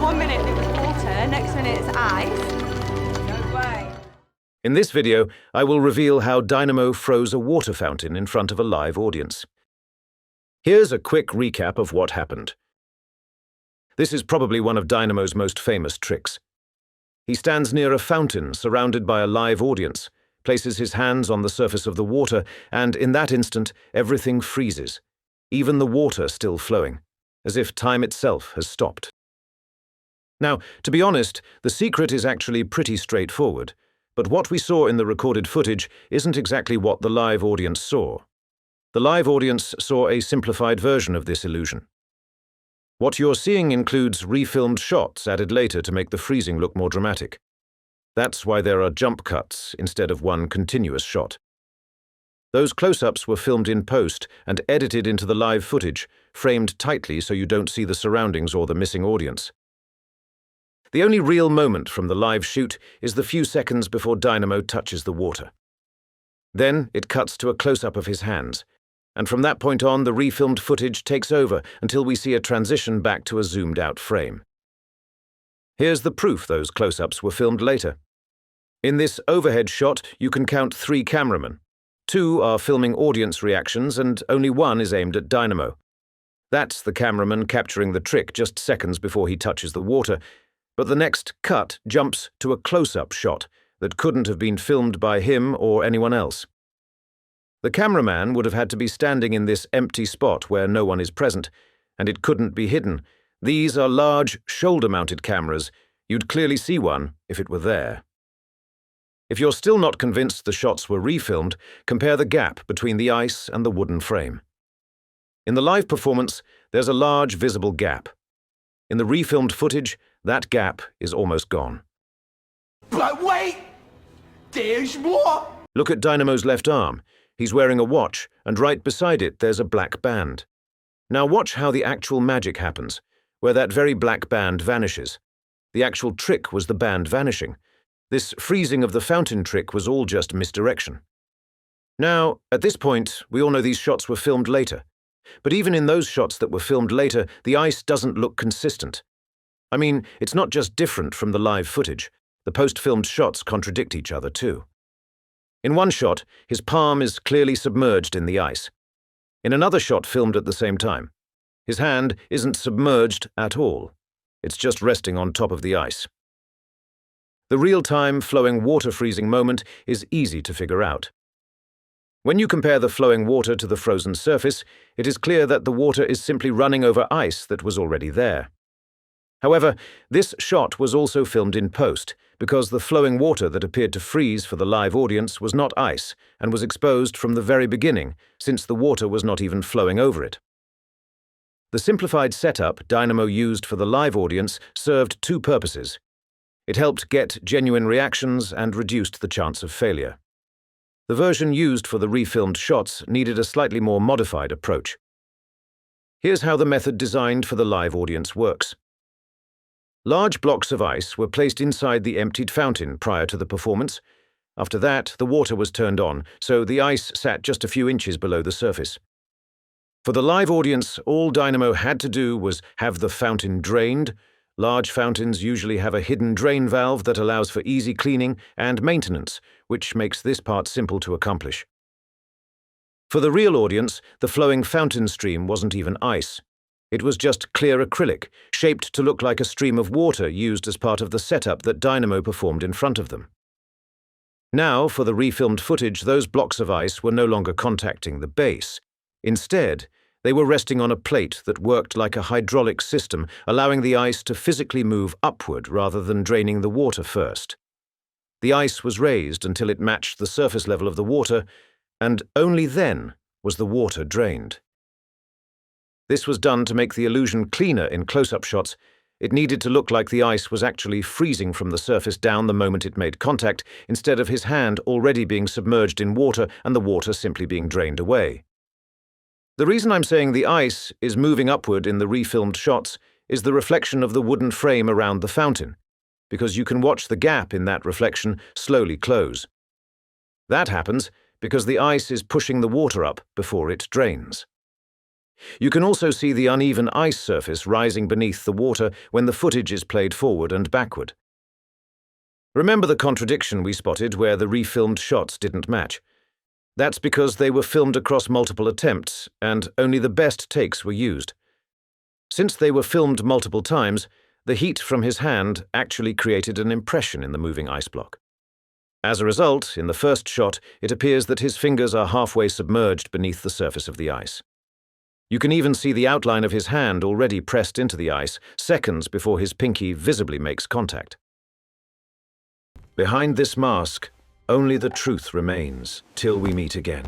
1 minute it was water, next minute it's ice. No way. In this video, I will reveal how Dynamo froze a water fountain in front of a live audience. Here's a quick recap of what happened. This is probably one of Dynamo's most famous tricks. He stands near a fountain surrounded by a live audience, places his hands on the surface of the water, and in that instant, everything freezes, even the water still flowing, as if time itself has stopped. Now, to be honest, the secret is actually pretty straightforward, but what we saw in the recorded footage isn't exactly what the live audience saw. The live audience saw a simplified version of this illusion. What you're seeing includes refilmed shots added later to make the freezing look more dramatic. That's why there are jump cuts instead of one continuous shot. Those close-ups were filmed in post and edited into the live footage, framed tightly so you don't see the surroundings or the missing audience. The only real moment from the live shoot is the few seconds before Dynamo touches the water. Then it cuts to a close-up of his hands, and from that point on the refilmed footage takes over until we see a transition back to a zoomed-out frame. Here's the proof those close-ups were filmed later. In this overhead shot, you can count 3 cameramen. 2 are filming audience reactions and only 1 is aimed at Dynamo. That's the cameraman capturing the trick just seconds before he touches the water, but the next cut jumps to a close-up shot that couldn't have been filmed by him or anyone else. The cameraman would have had to be standing in this empty spot where no one is present, and it couldn't be hidden. These are large, shoulder-mounted cameras. You'd clearly see one if it were there. If you're still not convinced the shots were refilmed, compare the gap between the ice and the wooden frame. In the live performance, there's a large visible gap. In the refilmed footage, that gap is almost gone. But wait! There's more! Look at Dynamo's left arm. He's wearing a watch, and right beside it there's a black band. Now watch how the actual magic happens, where that very black band vanishes. The actual trick was the band vanishing. This freezing of the fountain trick was all just misdirection. Now, at this point, we all know these shots were filmed later. But even in those shots that were filmed later, the ice doesn't look consistent. I mean, it's not just different from the live footage. The post-filmed shots contradict each other too. In one shot, his palm is clearly submerged in the ice. In another shot filmed at the same time, his hand isn't submerged at all. It's just resting on top of the ice. The real-time flowing water freezing moment is easy to figure out. When you compare the flowing water to the frozen surface, it is clear that the water is simply running over ice that was already there. However, this shot was also filmed in post, because the flowing water that appeared to freeze for the live audience was not ice and was exposed from the very beginning, since the water was not even flowing over it. The simplified setup Dynamo used for the live audience served 2 purposes. It helped get genuine reactions and reduced the chance of failure. The version used for the refilmed shots needed a slightly more modified approach. Here's how the method designed for the live audience works. Large blocks of ice were placed inside the emptied fountain prior to the performance. After that, the water was turned on, so the ice sat just a few inches below the surface. For the live audience, all Dynamo had to do was have the fountain drained. Large fountains usually have a hidden drain valve that allows for easy cleaning and maintenance, which makes this part simple to accomplish. For the real audience, the flowing fountain stream wasn't even ice. It was just clear acrylic, shaped to look like a stream of water used as part of the setup that Dynamo performed in front of them. Now, for the refilmed footage, those blocks of ice were no longer contacting the base. Instead, they were resting on a plate that worked like a hydraulic system, allowing the ice to physically move upward rather than draining the water first. The ice was raised until it matched the surface level of the water, and only then was the water drained. This was done to make the illusion cleaner in close-up shots. It needed to look like the ice was actually freezing from the surface down the moment it made contact, instead of his hand already being submerged in water and the water simply being drained away. The reason I'm saying the ice is moving upward in the refilmed shots is the reflection of the wooden frame around the fountain, because you can watch the gap in that reflection slowly close. That happens because the ice is pushing the water up before it drains. You can also see the uneven ice surface rising beneath the water when the footage is played forward and backward. Remember the contradiction we spotted where the refilmed shots didn't match? That's because they were filmed across multiple attempts, and only the best takes were used. Since they were filmed multiple times, the heat from his hand actually created an impression in the moving ice block. As a result, in the first shot, it appears that his fingers are halfway submerged beneath the surface of the ice. You can even see the outline of his hand already pressed into the ice, seconds before his pinky visibly makes contact. Behind this mask, only the truth remains till we meet again.